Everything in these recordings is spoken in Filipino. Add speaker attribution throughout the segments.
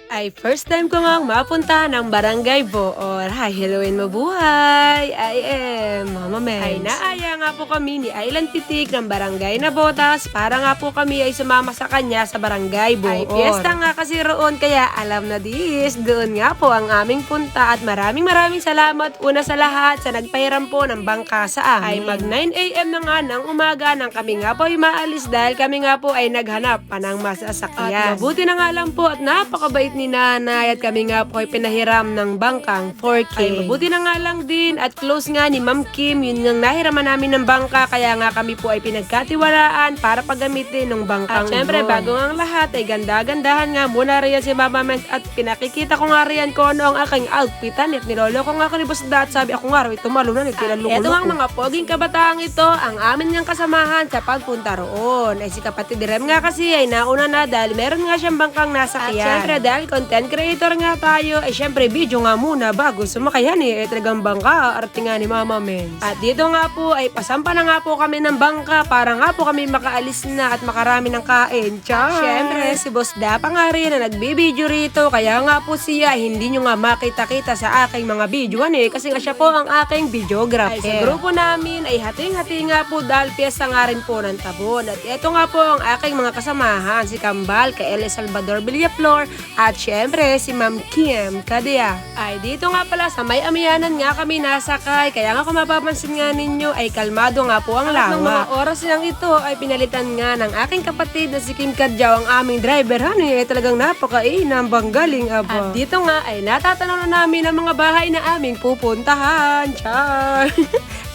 Speaker 1: Ay first time ko ngang mapunta ng Barangay Boor. Hi, helloin mabuhay! I am Mama Mens. Ay naaya nga po kami ni Aylan Titik ng Barangay Nabotas para nga po kami ay sumama sa kanya sa Barangay Boor. Ay piyesta nga kasi roon kaya alam na dis. Doon nga po ang aming punta at maraming salamat una sa lahat sa nagpahiram po ng bangka sa amin. Ay mag 9 AM na nga ng umaga nang kami nga po ay maalis dahil kami nga po ay naghanap pa ng masasakyan. At mabuti na nga lang po at napakabait ni nanay at kami nga po ay pinahiram ng bangkang 4K. Ay mabuti na nga lang din at close nga ni Ma'am Kim, yun yung nahiraman namin ng bangka kaya nga kami po ay pinagkatiwalaan para paggamitin ng bangkang. At syempre bago nga ang lahat ay ganda-gandahan nga muna riyan si Mama Mens at pinakikita ko nga riyan ko ano ang aking outfitan at nilolo ko nga ko ni Boss Da at sabi ako nga ito malunan ito lalo. Ito ang mga poging kabataang ito ang amin niyang kasamahan sa pagpunta roon. Ay si kapatid Rem nga kasi ay nauna na dahil meron nga siyang bangkang nasakyan. At syempre dahil content creator nga tayo, ay syempre video nga muna bago sumakayan talagang bangka, arte nga ni Mama Mens. At dito nga po ay pasampa na nga po kami ng bangka para nga po kami makaalis na at makarami ng kain. At syempre si Boss Da pa nga rin na nagbibideo rito, kaya nga po siya hindi nyo nga makita-kita sa aking mga video kasi nga siya po ang aking videographer. Ay, sa grupo namin ay hating-hati nga po dahil piyesta nga rin po ng tabon. At ito nga po ang aking mga kasamahan, si Kambal, kay El Salvador Villaflor, at syempre si Ma'am Kim Kadia. Ay dito nga pala sa may amiyanan nga kami nasakay, kaya nga kung mapapansin nga ninyo ay kalmado nga po ang lawa. At ng mga oras lang ito ay pinalitan nga ng aking kapatid na si Kim Kadyaw ang aming driver. Ay talagang napakainam banggaling aba. At dito nga ay natatanaw na namin ang mga bahay na aming pupuntahan. Char!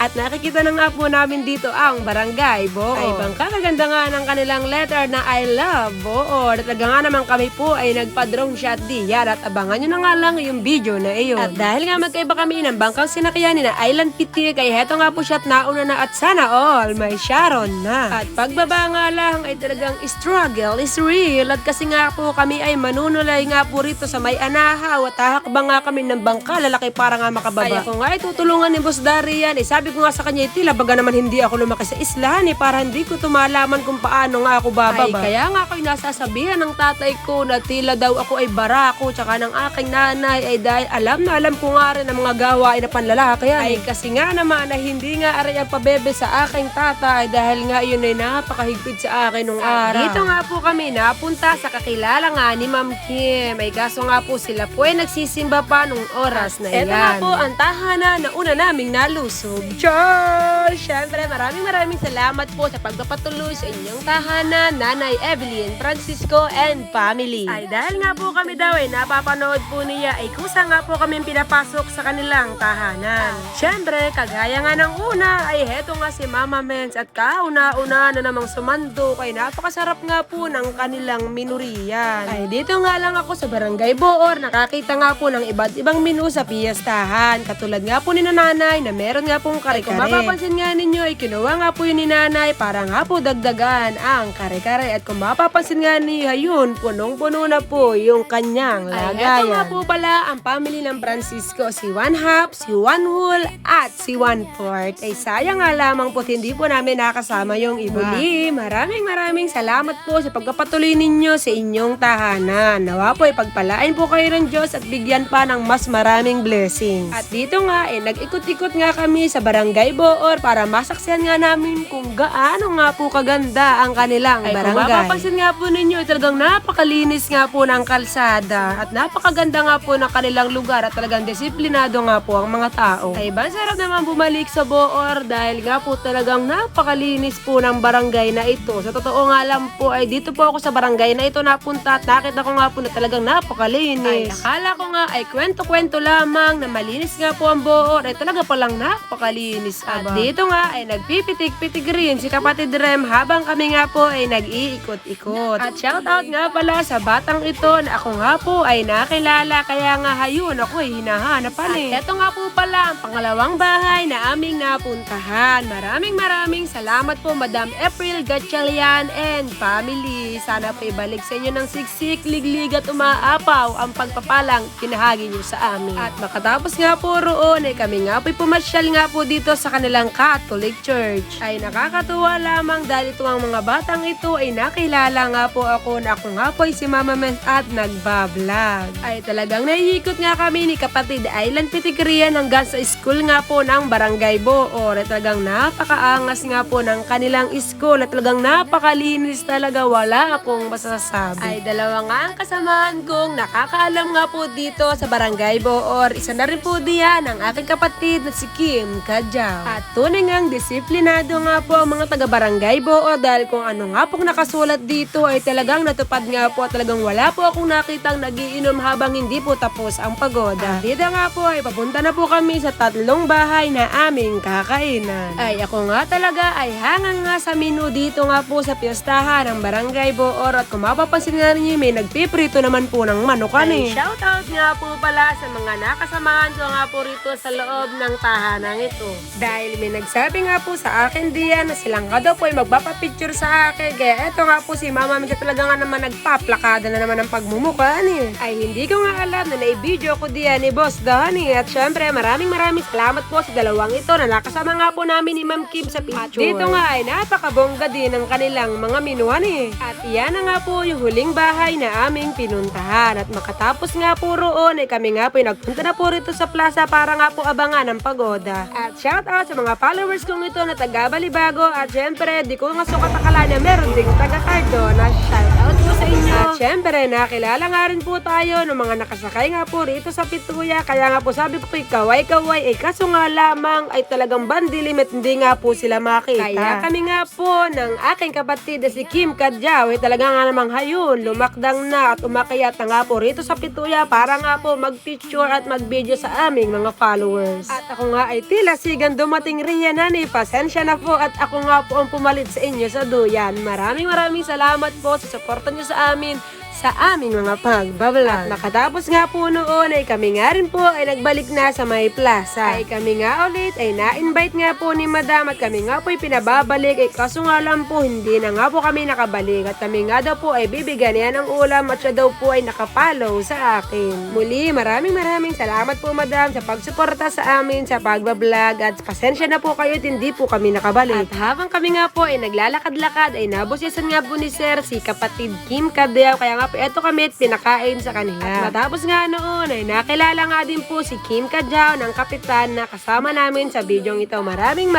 Speaker 1: At nakikita na nga po namin dito ang Barangay Boor. Ay bangkakaganda nga ng kanilang letter na I love Boor. At nga naman kami po ay nagpa-drone shot diyan at abangan nyo na nga lang yung video na iyon. At dahil nga magkaiba kami ng bangkang sinakyan ni na Aylan Titik ay heto nga po siya at nauna na at sana all may Sharon na. At pagbaba nga lang ay talagang struggle is real at kasi nga po kami ay manunulay nga po rito sa may anahaw at hahakbang nga kami ng bangka lalaki para nga makababa. Ay ako nga ay tutulungan ni Boss Darian. Sabi ko nga sa kanya, tila baga naman hindi ako lumaki sa islahan para hindi ko tumalaman kung paano nga ako bababa. Ay kaya nga ako'y nasasabihan ng tatay ko na tila daw ako ay barako tsaka ng aking nanay ay dahil alam na alam ko nga rin ang mga gawain na panlalaki yan. Ay kasi nga naman na hindi nga aray ang pabebe sa aking tatay dahil nga yun ay napakahigpit sa akin nung araw. Dito nga po kami napunta sa kakilala nga ni Ma'am Kim. Ay kaso nga po sila po ay nagsisimba pa nung oras na yan. Ito nga po ang tahanan na una naming nalusog. Char! Siyempre maraming salamat po sa pagpapatuloy sa inyong tahanan, Nanay Evelyn, Francisco, and family. Ay dahil nga po kami daw ay napapanood po niya ay kusa nga po kami pinapasok sa kanilang tahanan. Siyempre, kagaya nga ng una ay heto nga si Mama Mens at kauna-una na namang sumando ay napakasarap nga po ng kanilang minuriyan. Ay dito nga lang ako sa Barangay Boor, nakakita nga po ng iba't ibang menu sa piyestahan. Katulad nga po ni nanay na meron nga pong kare-kare. Kung mapapansin nga ninyo ay kinuha nga po yun ni nanay para nga po dagdagan ang kare-kare. At kung mapapansin nga ninyo ayun, punong-puno na po yung kanyang lagayan. Ay, ito nga po pala ang family ng Francisco. Si 1/2, si 1 whole, at si 1/4. Ay sayang nga lamang po hindi po namin nakasama yung iba. Muli, maraming salamat po sa pagpapatuloy ninyo sa inyong tahanan. Nawa po ay pagpalain po kayo ng Diyos at bigyan pa ng mas maraming blessings. At dito nga nag-ikot-ikot nga kami sa Barangay Boor para masaksihan nga namin kung gaano nga po kaganda ang kanilang barangay. Kung mapapansin nga po ninyo, talagang napakalinis nga po ng kalsada at napakaganda nga po ng kanilang lugar at talagang disiplinado nga po ang mga tao. Ay sarap naman bumalik sa Boor dahil nga po talagang napakalinis po ng barangay na ito. Sa totoo nga lang po ay dito po ako sa barangay na ito napunta at nakita ko nga po na talagang napakalinis. Ay akala ko nga ay kwento-kwento lamang na malinis nga po ang Boor ay talaga palang napakalinis. At dito nga ay nagpipitik-pitik rin si kapatid Rem habang kami nga po ay nag-iikot-ikot. At shoutout nga pala sa batang ito na ako nga po ay nakilala kaya nga hayun ako ay hinahanap pa rin. At ito nga po pala ang pangalawang bahay na aming napuntahan. Maraming salamat po Madam April Gatchalian and family. Sana po ibalik sa inyo ng siksik, liglig at umaapaw ang pagpapalang pinahagi nyo sa amin. At makatapos nga po roon ay kami nga po pumasyal nga po dito sa kanilang Catholic Church. Ay nakakatuwa lamang dahil ito ang mga batang ito ay nakilala nga po ako na ako nga po ay si Mama Mens at nagbablog. Ay talagang naiikot nga kami ni kapatid Island Pitikrian hanggang sa school nga po ng Barangay Boor. At talagang napakaangas nga po ng kanilang school at talagang napakalinis talaga, wala akong masasabi. Ay dalawa nga ang kasamahan kong nakakaalam nga po dito sa Barangay Boor. Isa na rin po diyan ang aking kapatid na si Kim Kadjaw. At tunay ngang disiplinado nga po ang mga taga Barangay Boor dahil kung ano nga pong nakasulat dito ay talagang natupad nga po at talagang wala po akong nakitang nagiinom habang hindi po tapos ang pagoda. At dito nga po ay papunta na po kami sa 3 bahay na aming kakainan. Ay ako nga talaga ay hangang nga sa menu dito nga po sa piyestahan ng Barangay Boor at kung mapapansin nga ninyo may nagpiprito naman po ng manukan eh. Shoutout nga po pala sa mga nakasamahan ko nga po rito sa loob ng tahanang ito. Dahil may nagsabi nga po sa akin diyan na silang ka daw po ay magpapapicture sa akin. Kaya eto nga po si mama minsan talaga nga naman nagpaplakada na naman ang pagmumukha ni. Ay hindi ko nga alam na naibideo ko diyan ni Boss Donnie. At syempre maraming salamat po sa dalawang ito na nakasama nga po namin ni Ma'am Kim sa picture. At dito nga ay napakabongga din ang kanilang mga minuan eh. At iyan na nga po yung huling bahay na aming pinuntahan. At makatapos nga po roon ay kami nga po ay nagpunta na po rito sa plaza para nga po abangan ang pagoda. At shout out sa mga followers kong ito na taga Balibago. At syempre di ko nga sukat akala na meron ding taga Cardona. Shout out po sa inyo. At syempre nakilala nga rin po tayo ng mga nakasakay nga po rito sa Pituya. Kaya nga po sabi ko kaway-kaway ay kaso nga lamang ay talagang bandilim at hindi nga po sila makita. Kaya kami nga po ng aking kapatid na si Kim Kadjaw ay talaga nga namang hayun, lumakdang na at umakyat na nga po rito sa Pituya para nga po mag-picture at mag-video sa aming mga followers. At ako nga ay tila sigang dumating riyan na ni pasensya na po at ako nga po ang pumalit sa inyo sa duyan. Maraming salamat po sa suporta nyo sa amin sa aming mga pagbablog. At makatapos nga po noon ay kami nga rin po ay nagbalik na sa may plaza. Ay kami nga ulit ay na-invite nga po ni Madam at kami nga po ay pinababalik ay kaso nga lang po hindi na nga po kami nakabalik at kami nga daw po ay bibigyan niya ng ulam at siya daw po ay nakapollow sa akin. Muli maraming salamat po Madam sa pagsuporta sa amin sa pagbablog at pasensya na po kayo at hindi po kami nakabalik. At habang kami nga po ay naglalakad-lakad ay nabusyasan nga po ni Sir si kapatid Kim Kadjaw kaya nga eto kami at pinakain sa kanila. At matapos nga noon ay nakilala nga din po si Kim Kadjaw ng kapitan na kasama namin sa bidyong ito. Maraming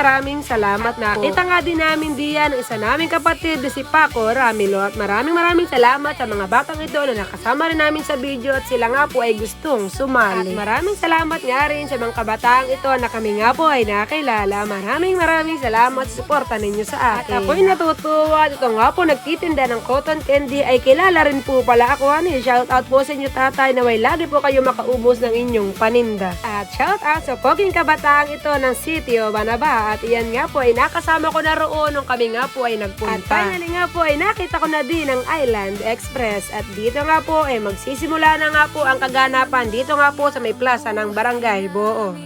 Speaker 1: salamat. Nakita nga din namin diyan ang isa naming kapatid na si Paco Ramilo at maraming salamat sa mga batang ito na nakasama rin namin sa video at sila nga po ay gustong sumali. At maraming salamat nga rin sa mga kabataang ito na kami nga po ay nakilala. Maraming salamat sa suporta ninyo sa akin. At ako'y natutuwa at ito nga po nagtitinda ng cotton candy ay kilala rin po pala ako shout out po sa inyo tatay na may lagi po kayo makaubos ng inyong paninda. At shout out sa poging kabataang ito ng Sitio Banaba at iyan nga po ay nakasama ko na roon nung kami nga po ay nagpunta. At finally nga po ay nakita ko na din ang Island Express at dito nga po ay magsisimula na nga po ang kaganapan dito nga po sa may plaza ng Barangay Boor.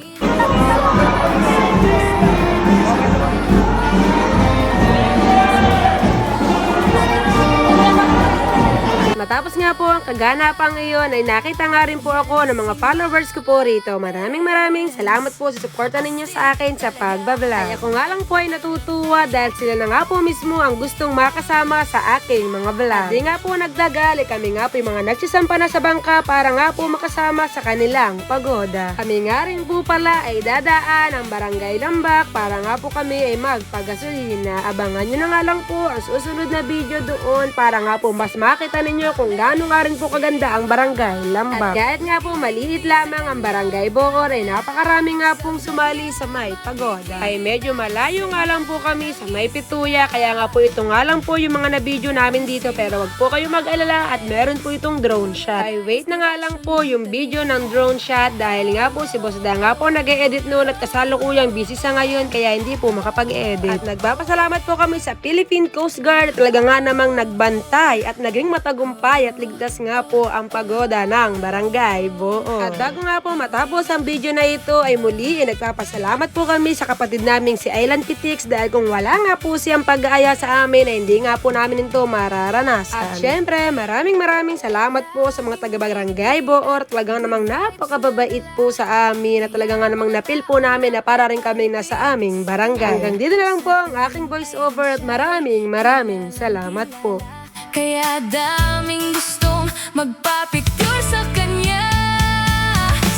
Speaker 1: Matapos nga po ang kaganapang iyon ay nakita nga rin po ako ng mga followers ko po rito. Maraming salamat po sa suporta ninyo sa akin sa pagbablog. Ay ako nga lang po ay natutuwa dahil sila na nga po mismo ang gustong makasama sa aking mga vlog. Di nga po nagdagal, kami nga po yung mga nagsisampa na sa bangka para nga po makasama sa kanilang pagoda. Kami nga rin po pala ay dadaan ang Barangay Lambak para nga po kami ay magpagasolina. Abangan nyo na nga lang po ang susunod na video doon para nga po mas makita ninyo kung gaano nga rin po kaganda ang Barangay Lambak. At kahit nga po maliit lamang ang Barangay Boor ay napakarami nga pong sumali sa may pagoda. Ay medyo malayo nga lang po kami sa may Pituya kaya nga po ito nga lang po yung mga na-video namin dito pero wag po kayo mag-alala at meron po itong drone shot. Ay wait na nga lang po yung video ng drone shot dahil nga po si Boss Da nga po nag-e-edit noon at kasalukuyang busy sa ngayon kaya hindi po makapag-edit. At nagpapasalamat po kami sa Philippine Coast Guard talaga nga namang nagbantay at naging matagumpay at ligtas nga po ang pagoda ng Barangay Boor. At bago nga po matapos ang video na ito ay muli nagpapasalamat po kami sa kapatid naming si Island Pitix dahil kung wala nga po siyang pag-aaya sa amin ay hindi nga po namin ito mararanasan. At syempre maraming salamat po sa mga taga-Barangay Boor. Talagang namang napakababait po sa amin at talagang nga namang napil po namin na para rin kami nasa aming barangay. Hanggang dito na lang po ang aking voice over at maraming salamat po.
Speaker 2: Kaya daming gustong magpa-picture sa kanya.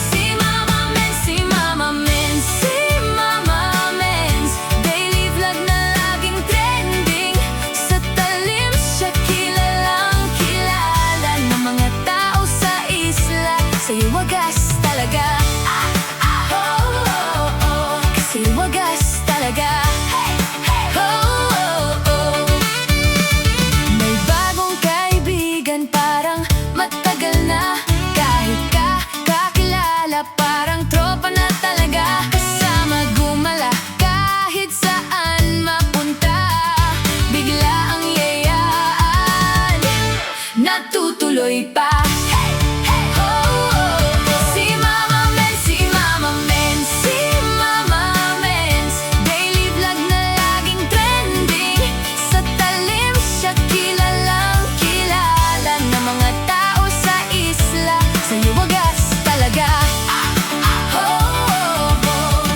Speaker 2: Si Mama Mens, si Mama Mens, si Mama Mens, daily vlog na laging trending. Sa talim siya kilalang kilala ng mga tao sa isla. Sa'yo wagas talaga, oh, oh, oh. Kasi wagas talaga, hey, hey, oh, oh, oh. May bagong kaibigan, parang matagal na. Kahit kakilala, parang tropa na talaga. Kasama gumala, kahit saan mapunta. Bigla ang yayaan, natutuloy pa. Hey, hey, oh, oh, oh. Si Mama Mens, si Mama Mens, si Mama Mens, daily vlog na laging trending. Sa talim siya kilalang kilala ng mga tao sa isla. Sa'yo wagas talaga, oh, oh, oh.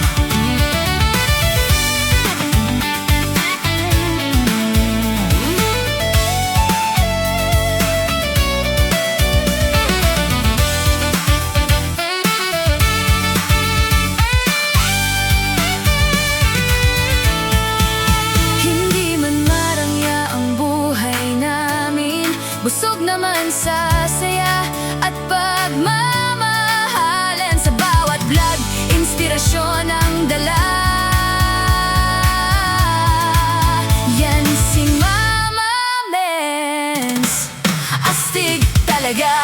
Speaker 2: Hindi man marangya ang buhay namin, busog naman sa saya at pagmamahalan. Sa bawat vlog, inspirasyon ang dala. Yan si Mama Mens, astig talaga.